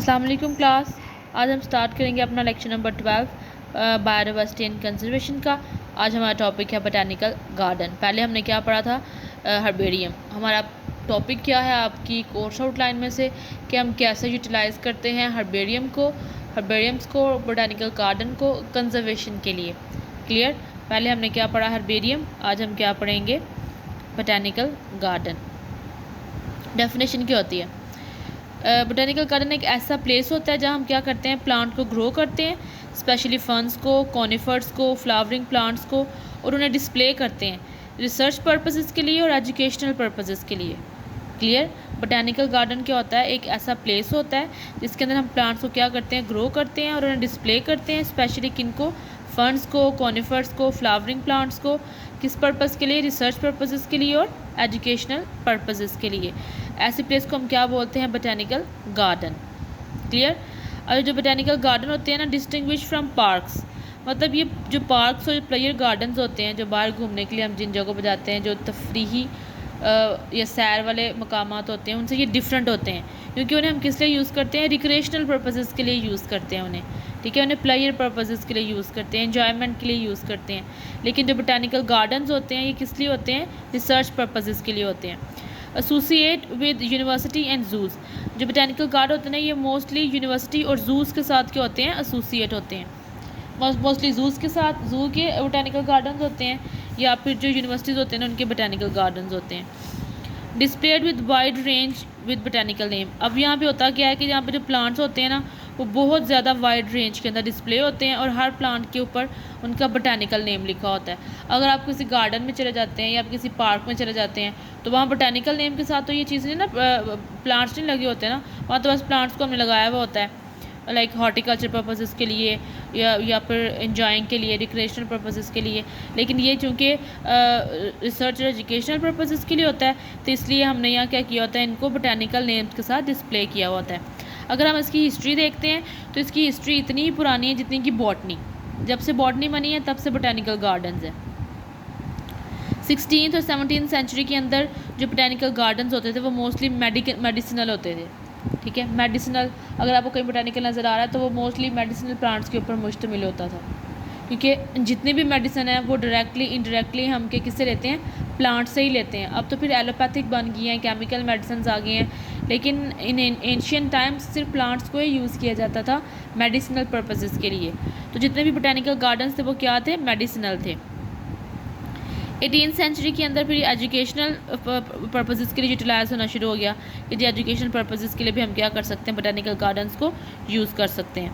अस्सलाम वालेकुम क्लास। आज हम स्टार्ट करेंगे अपना lecture number 12 biodiversity and conservation का। आज हमारा टॉपिक है बोटैनिकल गार्डन। पहले हमने क्या पढ़ा था, हर्बेरियम। हमारा टॉपिक क्या है आपकी कोर्स आउटलाइन में से कि हम कैसे यूटिलाइज़ करते हैं हर्बेरियम्स को बोटैनिकल गार्डन को कंजर्वेशन के लिए। क्लियर। पहले हमने क्या पढ़ा, हर्बेरियम। आज हम क्या पढ़ेंगे, बोटैनिकल गार्डन। डेफिनेशन क्या होती है? बोटैनिकल गार्डन एक ऐसा प्लेस होता है जहाँ हम क्या करते हैं, प्लांट को ग्रो करते हैं, स्पेशली फर्न्स को, कॉनिफर्स को, फ्लावरिंग प्लांट्स को, और उन्हें डिस्प्ले करते हैं रिसर्च पर्पसेस के लिए और एजुकेशनल पर्पसेस के लिए। क्लियर। बोटैनिकल गार्डन क्या होता है, एक ऐसा प्लेस होता है जिसके अंदर हम प्लांट्स को क्या करते हैं, ग्रो करते हैं और उन्हें डिस्प्ले करते हैं, स्पेशली किनको, फर्न्स को, कॉनिफर्स को, फ्लावरिंग प्लांट्स को। किस पर्पज़ के लिए? रिसर्च पर्पसेस के लिए और एजुकेशनल पर्पसेस के लिए। ऐसी प्लेस को हम क्या बोलते हैं, बोटैनिकल गार्डन। क्लियर। और जो बोटैनिकल गार्डन होते हैं ना, डिस्टिंग्विश फ्रॉम पार्क्स, मतलब ये जो पार्क्स और प्लेयर गार्डन्स होते हैं, जो बाहर घूमने के लिए हम जिन जगहों पर जाते हैं, जो तफरीही या सैर वाले मकामात होते हैं, उनसे ये डिफरेंट होते हैं, क्योंकि उन्हें हम किस लिए यूज़ करते हैं, रिक्रिएशनल पर्पसेस के लिए यूज़ करते हैं उन्हें। ठीक है, उन्हें प्लेयर पर्पसेस के लिए यूज़ करते हैं, एंजॉयमेंट के लिए यूज़ करते हैं। लेकिन जो बोटैनिकल गार्डन्स होते हैं, ये किस लिए होते हैं, रिसर्च पर्पसेस के लिए होते हैं। Associate with university and use, जो बोटैनिकल गार्डन होते हैं ना, ये मोस्टली यूनिवर्सिटी और जूज़ के साथ क्या होते हैं, एसोसिएट होते हैं। मोस्टली जूज़ के साथ, जू के बोटैनिकल गार्डन्स होते हैं, या फिर जो यूनिवर्सिटीज़ होते हैं ना, उनके बोटैनिकल गार्डन्स होते हैं। Displayed with wide range with botanical name. अब यहाँ पे होता क्या है कि यहाँ पे जो प्लांट्स होते हैं ना, वो बहुत ज़्यादा वाइड रेंज के अंदर डिस्प्ले होते हैं और हर प्लांट के ऊपर उनका बोटैनिकल नेम लिखा होता है। अगर आप किसी गार्डन में चले जाते हैं या आप किसी पार्क में चले जाते हैं, तो वहाँ बोटैनिकल नेम के साथ तो ये चीज़ें ना, प्लांट्स नहीं लगे होते ना, वहाँ तो बस प्लांट्स को हमने लगाया हुआ होता है, लाइक हॉर्टिकल्चर पर्पसेस के लिए या फिर एंजॉइंग के लिए, रिक्रिएशनल पर्पसेस के लिए। लेकिन ये चूँकि रिसर्च और एजुकेशनल पर्पसेस के लिए होता है, तो इसलिए हमने यहाँ क्या किया होता है, इनको बोटैनिकल नेम्स के साथ डिस्प्ले किया होता है। अगर हम इसकी हिस्ट्री देखते हैं तो इसकी हिस्ट्री इतनी ही पुरानी है जितनी कि बॉटनी। जब से बॉटनी बनी है तब से बोटैनिकल गार्डन्स है। 16th और 17th सेंचुरी के अंदर जो बोटैनिकल गार्डन्स होते थे वो मोस्टली मेडिसिनल होते थे। ठीक है, मेडिसिनल। अगर आपको कहीं बोटैनिकल नज़र आ रहा है तो वो मोस्टली मेडिसिनल प्लांट्स के ऊपर मुश्तमिल होता था, क्योंकि जितनी भी मेडिसिन है वो डायरेक्टली इनडायरेक्टली हम किससे लेते हैं, प्लांट से ही लेते हैं। अब तो फिर एलोपैथिक बन गई हैं, केमिकल मेडिसिन आ गए हैं, लेकिन इन एंशियंट टाइम्स सिर्फ प्लांट्स को ही यूज़ किया जाता था मेडिसिनल पर्पसेस के लिए। तो जितने भी बोटैनिकल गार्डन्स थे वो क्या थे, मेडिसिनल थे। 18th सेंचुरी के अंदर फिर एजुकेशनल पर्पसेस के लिए यूटिलाइज होना शुरू हो गया कि जी एजुकेशनल पर्पसेस के लिए भी हम क्या कर सकते हैं, बोटैनिकल गार्डन्स को यूज़ कर सकते हैं।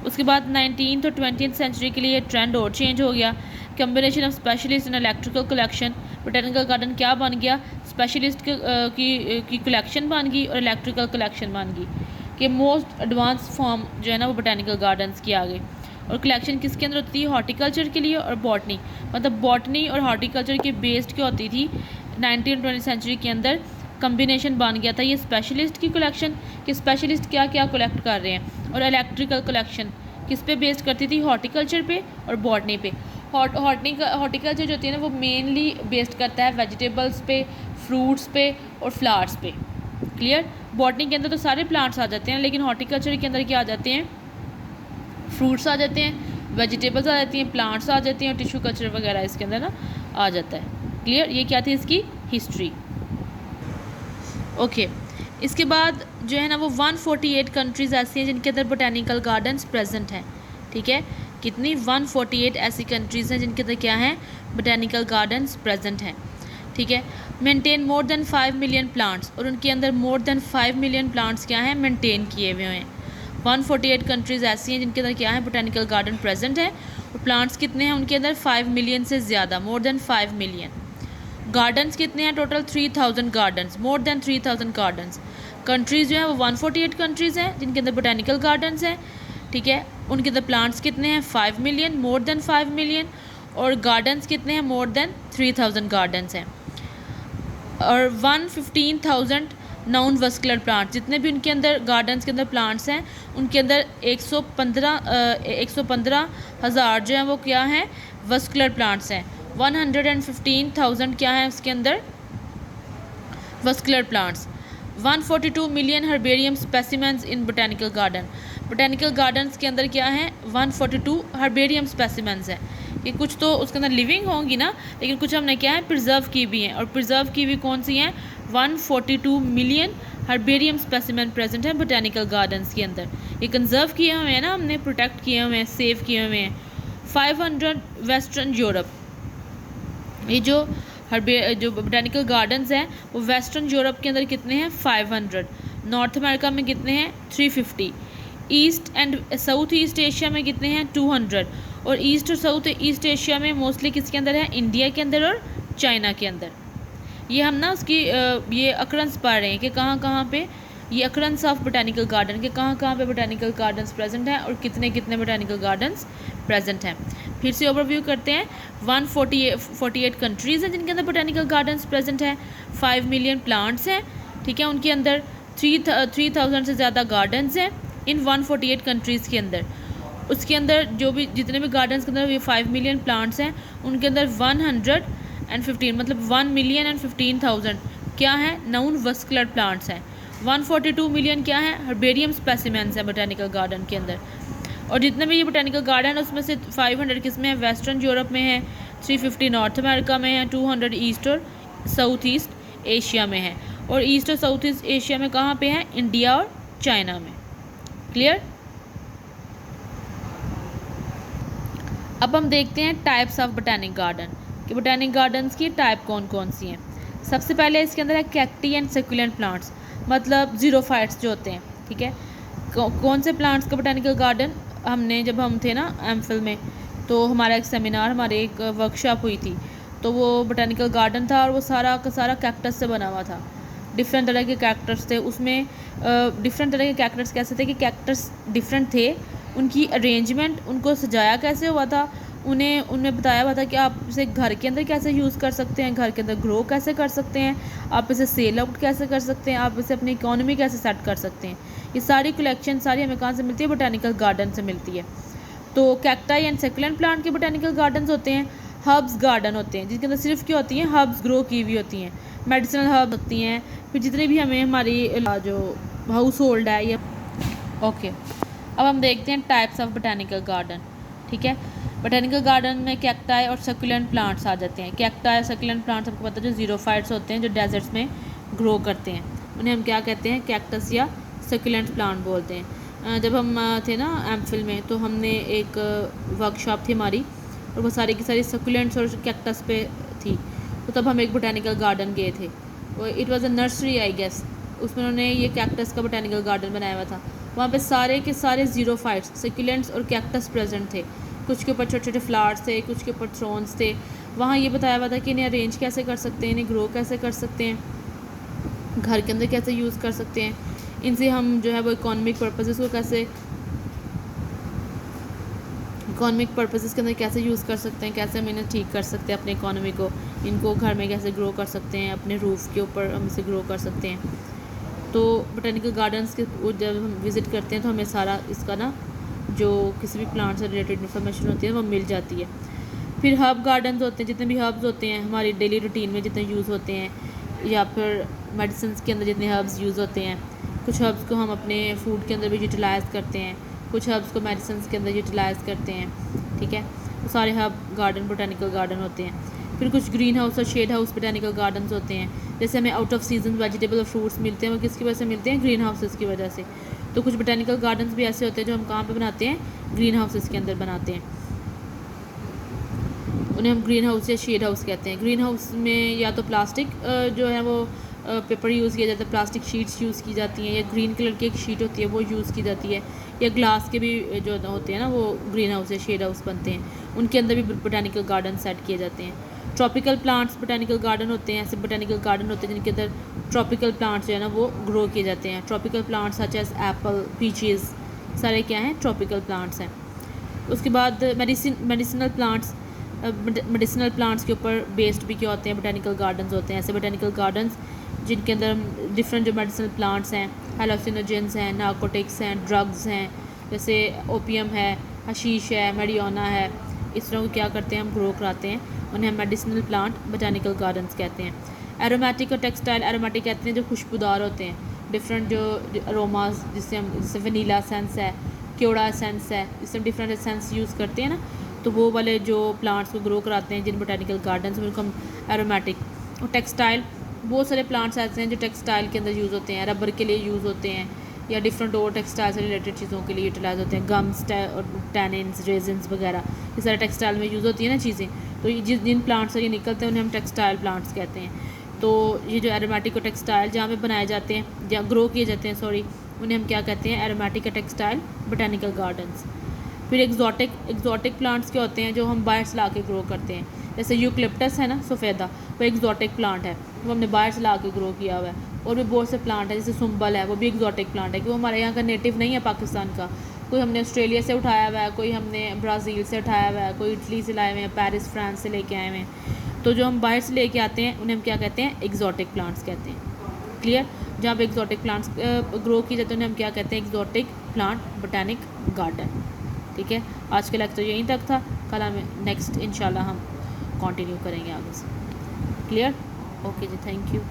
उसके बाद 19th और 20th सेंचुरी के लिए ट्रेंड और चेंज हो गया। Combination of specialist in electrical collection, botanical garden क्या बन गया, स्पेशलिस्ट की कलेक्शन बन गई और इलेक्ट्रिकल कलेक्शन बन गई, कि मोस्ट एडवांस फॉर्म जो है ना वो बोटैनिकल गार्डन्स की आ गई। और कलेक्शन किसके अंदर होती थी, हॉर्टिकल्चर के लिए और बॉटनी, मतलब बॉटनी और हॉर्टिकल्चर के बेस्ड क्या होती थी 19th और 20th सेंचुरी के अंदर कम्बिनेशन बन गया था ये स्पेशलिस्ट की कलेक्शन, कि स्पेशलिस्ट क्या क्या कलेक्ट कर रहे हैं, और इलेक्ट्रिकल कलेक्शन किस पे बेस्ड करती थी, हॉर्टिकल्चर पे और बॉटनी पे। हॉर्टिकल्चर जो होती है ना वो मेनली बेस्ड करता है वेजिटेबल्स पे, फ्रूट्स पे और फ्लावर्स पे। क्लियर। बॉटनी के अंदर तो सारे प्लांट्स आ जाते हैं, लेकिन हॉर्टिकल्चर के अंदर क्या आ जाते हैं, फ्रूट्स आ जाते हैं, वेजिटेबल्स आ जाती हैं, प्लांट्स आ जाते हैं और टिश्यू कल्चर वगैरह इसके अंदर ना आ जाता है। क्लियर। ये क्या थी इसकी हिस्ट्री। ओके। इसके बाद जो है ना वो 148 कंट्रीज़ ऐसी हैं जिनके अंदर बोटैनिकल गार्डन्स प्रेजेंट हैं। ठीक है, कितनी, 148 ऐसी कंट्रीज़ हैं जिनके अंदर क्या हैं, बोटैनिकल गार्डन्स प्रेजेंट हैं। ठीक है। Maintain more than 5 million plants, और उनके अंदर मोर देन 5 मिलियन प्लांट्स क्या हैं, मेंटेन किए हुए हैं। 148 कंट्रीज़ ऐसी हैं जिनके अंदर क्या है, बोटैनिकल गार्डन प्रेजेंट है, और प्लांट्स कितने हैं उनके अंदर, 5 मिलियन से ज़्यादा, मोर देन 5 मिलियन। गार्डन्स कितने हैं total, 3000 gardens, more than 3000 gardens. Countries जो हैं वो 148 कंट्रीज़ हैं जिनके अंदर बोटैनिकल गार्डन्स हैं। ठीक है, उनके अंदर प्लांट्स कितने हैं, 5 मिलियन, मोर देन 5 मिलियन, और गार्डन्स कितने हैं, मोर देन 3000 गार्डन्स हैं। और 115,000 नॉन वस्कुलर प्लांट्स, जितने भी उनके अंदर गार्डन्स के अंदर प्लांट्स हैं उनके अंदर 115,000 जो हैं वो क्या हैं, वस्कुलर प्लांट्स हैं। 115,000 क्या हैं उसके अंदर, vascular plants. 142 million herbarium specimens in botanical garden. Botanical gardens के अंदर क्या है, 142 हर्बेरियम स्पेसिमेंस है। ये कुछ तो उसके अंदर लिविंग होंगी ना, लेकिन कुछ हमने क्या है प्रिजर्व की भी हैं, और प्रिजर्व की भी कौन सी हैं, 142 मिलियन हर्बेरियम स्पेसिमेन प्रेजेंट है बोटेनिकल गार्डन्स के अंदर। ये कंजर्व किए हुए हैं ना, हमने प्रोटेक्ट किए हुए हैं, सेव किए हुए हैं। 500 वेस्टर्न यूरोप, ये जो बोटेनिकल गार्डन्स हैं वो वेस्टर्न यूरोप के अंदर कितने हैं, 500। नॉर्थ अमेरिका में कितने हैं, 350। East and south east Asia में कितने हैं, 200। और ईस्ट और साउथ ईस्ट एशिया में मोस्टली किसके अंदर है, इंडिया के अंदर और चाइना के अंदर। ये हम ना उसकी ये अक्रंस पढ़ रहे हैं कि कहाँ कहाँ पे ये अक्रंस ऑफ बोटेनिकल गार्डन के कहाँ कहाँ पे बोटेनिकल गार्डन्स प्रेजेंट हैं और कितने कितने बोटेनिकल गार्डन्स प्रेजेंट हैं। फिर से ओवरव्यू करते हैं। 148 कंट्रीज़ हैं जिनके अंदर बोटेनिकल गार्डन्स प्रेजेंट हैं। 5 मिलियन प्लांट्स हैं, ठीक है, उनके अंदर 3000 से ज़्यादा गार्डन्स हैं इन 148 कंट्रीज़ के अंदर। उसके अंदर जो भी जितने भी गार्डन्स के अंदर ये 5 मिलियन प्लांट्स हैं, उनके अंदर 115 मतलब 1,015,000 क्या है, नाउन वस्कुलर प्लांट्स हैं। 142 मिलियन क्या है, हर्बेरियम स्पेसिमेंस है बोटेनिकल गार्डन के अंदर। और जितने भी ये बोटेनिकल गार्डन है उसमें से 500 किस में है, वेस्टर्न यूरोप में है, 350 नॉर्थ अमेरिका में है, 200 ईस्ट और साउथ ईस्ट एशिया में है। और ईस्ट और साउथ ईस्ट एशिया में कहाँ पे है, इंडिया और चाइना में। क्लियर। अब हम देखते हैं टाइप्स ऑफ बोटेनिक गार्डन कि बोटेनिक गार्डन्स की टाइप कौन कौन सी हैं। सबसे पहले इसके अंदर है कैक्टी एंड सेक्युलेंट प्लांट्स, मतलब ज़ीरोफाइट्स जो होते हैं, ठीक है। कौन से प्लांट्स का बोटेनिकल गार्डन, हमने जब हम थे ना एमफिल में, तो हमारा एक सेमिनार, हमारे एक वर्कशॉप हुई थी, तो वो बोटेनिकल गार्डन था और वो सारा का सारा कैक्टस से बना हुआ था। डिफरेंट तरह के कैक्टस थे उसमें। डिफरेंट तरह के कैक्टस कैसे थे कि कैक्टस डिफरेंट थे, उनकी अरेंजमेंट, उनको सजाया कैसे हुआ था, उन्हें बताया हुआ था कि आप इसे घर के अंदर कैसे यूज़ कर सकते हैं, घर के अंदर ग्रो कैसे कर सकते हैं, आप इसे सेल आउट कैसे कर सकते हैं, आप इसे अपनी इकोनॉमी कैसे सेट कर सकते हैं। ये सारी कलेक्शन सारी हमें कहाँ से मिलती है, बोटेनिकल गार्डन से मिलती है। तो कैक्टाई एंड सेकुलेंट प्लांट के बोटेनिकल गार्डन्स होते हैं। हर्ब्स गार्डन होते हैं जिनके अंदर सिर्फ क्या होती हैं, हर्ब्स ग्रो की हुई होती हैं, मेडिसिनल हर्ब होती हैं। फिर जितने भी हमें हमारी जो हाउस होल्ड है ये ओके। अब हम देखते हैं टाइप्स ऑफ बोटेनिकल गार्डन, ठीक है। बोटेनिकल गार्डन में कैक्टाई और सकुलेंट प्लांट्स आ जाते हैं। कैक्टाई और सकुलेंट प्लांट्स आपको पता है जो ज़ीरोफाइट्स होते हैं, जो डेजर्ट्स में ग्रो करते हैं, उन्हें हम क्या कहते हैं, कैक्टस या सकुलेंट प्लांट बोलते हैं। जब हम थे ना एमफिल में, तो हमने एक वर्कशॉप थी हमारी, और वो सारी की सारी सकुलेंट्स और कैक्टस पे थी। तो तब हम एक बोटेनिकल गार्डन गए थे, वो it was a nursery I guess, उसमें उन्होंने ये कैक्टस का बोटेनिकल गार्डन बनाया हुआ था। वहाँ पे सारे के सारे ज़ीरोफाइट्स, सकुलेंट्स और कैक्टस प्रेजेंट थे। कुछ के ऊपर छोटे छोटे फ्लावर्स थे, कुछ के ऊपर थ्रोन्स थे। वहाँ ये बताया हुआ था कि इन्हें अरेंज कैसे कर सकते हैं, इन्हें ग्रो कैसे कर सकते हैं, घर के अंदर कैसे यूज़ कर सकते हैं, इनसे हम जो है वो इकोनॉमिक पर्पसेस को कैसे, इकोनॉमिक पर्पसेस के अंदर कैसे यूज़ कर सकते हैं, कैसे हम इन्हें ठीक कर सकते हैं अपने इकोनॉमी को, इनको घर में कैसे ग्रो कर सकते हैं, अपने रूफ़ के ऊपर हम इसे ग्रो कर सकते हैं। तो बोटेनिकल गार्डन्स के जब हम विज़िट करते हैं तो हमें सारा इसका ना जो किसी भी प्लांट से रिलेटेड इन्फॉर्मेशन होती है वो मिल जाती है। फिर हर्ब गार्डन्स होते हैं, जितने भी हर्ब्स होते हैं हमारी डेली रूटीन में जितने यूज़ होते हैं, या फिर मेडिसिन के अंदर जितने हर्ब्स यूज़ होते हैं। कुछ हर्ब्स को हम अपने फूड के अंदर भी यूटिलाइज़ करते हैं, कुछ हर्ब्स को मेडिसिन के अंदर यूटिलाइज़ करते हैं, ठीक है। तो सारे हर्ब गार्डन बोटेनिकल गार्डन होते हैं। फिर कुछ ग्रीन हाउस और शेड हाउस बोटेनिकल गार्डन्स होते हैं। जैसे हमें आउट ऑफ सीजन वेजिटेबल और फ्रूट्स मिलते हैं, वो किसकी वजह से मिलते हैं, ग्रीन हाउसेस की वजह से। तो कुछ बोटेनिकल गार्डन्स भी ऐसे होते हैं जो हम कहाँ पे बनाते हैं, ग्रीन हाउसेस के अंदर बनाते हैं। उन्हें हम ग्रीन हाउस या शेड हाउस कहते हैं। ग्रीन हाउस में या तो प्लास्टिक जो है वो पेपर यूज़ किया जाता है, प्लास्टिक शीट्स यूज़ की जाती हैं, या ग्रीन कलर की एक शीट होती है वो यूज़ की जाती है, या ग्लास के भी जो होते हैं ना वो ग्रीन हाउस या शेड हाउस बनते हैं, उनके अंदर भी बोटेनिकल गार्डन सेट किए जाते हैं। ट्रॉपिकल प्लांट्स बोटेनिकल गार्डन होते हैं, ऐसे बोटेनिकल गार्डन होते हैं जिनके अंदर ट्रॉपिकल प्लांट्स जो है ना वो ग्रो किए जाते हैं। Tropical plants such as apple, peaches, सारे क्या हैं, ट्रॉपिकल प्लांट्स हैं। उसके बाद मेडिसिनल प्लांट्स, मेडिसिनल प्लांट्स के ऊपर बेस्ड भी क्या होते हैं, बोटेनिकल गार्डन्स होते हैं। ऐसे बोटेनिकल गार्डन्स जिनके अंदर डिफरेंट जो मेडिसिनल प्लांट्स हैं, हेलोसिनोजेंस हैं, नार्कोटिक्स हैं, ड्रग्स हैं, जैसे ओपियम है, हशीश है, मेडियोना है, इस तरह को क्या करते हैं हम ग्रो कराते हैं, उन्हें हम मेडिसिनल प्लांट बोटेनिकल गार्डन्स कहते हैं। एरोमेटिक और टेक्सटाइल, एरोमेटिक कहते हैं जो खुशबूदार होते हैं, डिफरेंट जो अरोमास जिससे हम, जैसे वनीला एसेंस है, क्योड़ा एसेंस है, जिससे हम डिफरेंट एसेंस यूज़ करते हैं ना, तो वो वाले जो प्लांट्स को ग्रो कराते हैं जिन बोटेनिकल गार्डन्स में, उनको हम एरोमेटिक। और टेक्सटाइल, बहुत सारे प्लांट्स ऐसे हैं जो टेक्सटाइल के अंदर यूज़ होते हैं, रबर के लिए यूज़ होते हैं, या डिफरेंट और टेक्सटाइल से रिलेटेड चीज़ों के लिए यूटिलाइज होते हैं, गम्स और टैनिन्स, रेजिन्स वगैरह, ये सारे टेक्सटाइल में यूज़ होती है ना चीज़ें। तो जिन प्लांट्स से ये निकलते हैं उन्हें हम टेक्सटाइल प्लांट्स कहते हैं। तो ये जो एरोमेटिक और टेक्सटाइल जहाँ पे बनाए जाते हैं, जहाँ ग्रो किए जाते हैं, सॉरी, उन्हें हम क्या कहते हैं, एरोमेटिक और टेक्सटाइल बोटेनिकल गार्डन्स। फिर एग्जॉटिक प्लांट्स क्या होते हैं जो हम बाहर से ला के ग्रो करते हैं, जैसे यूकलिप्टस है ना, सफ़ेदा, वो एग्जॉटिक प्लांट है, वो हमने बाहर से ला के ग्रो किया हुआ है। और भी बहुत से प्लांट है, जैसे सुंबल है, वो भी एग्जॉटिक प्लांट है, कि वो हमारे यहाँ का नेटिव नहीं है पाकिस्तान का, कोई हमने ऑस्ट्रेलिया से उठाया हुआ है, कोई हमने ब्राज़ील से उठाया हुआ है, कोई इटली से लाए हुए हैं, पेरिस फ्रांस से लेके आए हुए हैं। तो जो हम बाहर से लेके आते हैं उन्हें हम क्या कहते हैं, एग्जॉटिक प्लांट्स कहते हैं। क्लियर? जहाँ पे एग्जॉटिक प्लांट्स ग्रो किए जाते हैं उन्हें हम क्या कहते हैं, एग्जॉटिक प्लांट बोटेनिक गार्डन। ठीक है, आज का लेक्चर यहीं तक था, कल हमें नेक्स्ट इंशाल्लाह हम कंटिन्यू करेंगे आगे से। क्लियर? ओके जी, थैंक यू।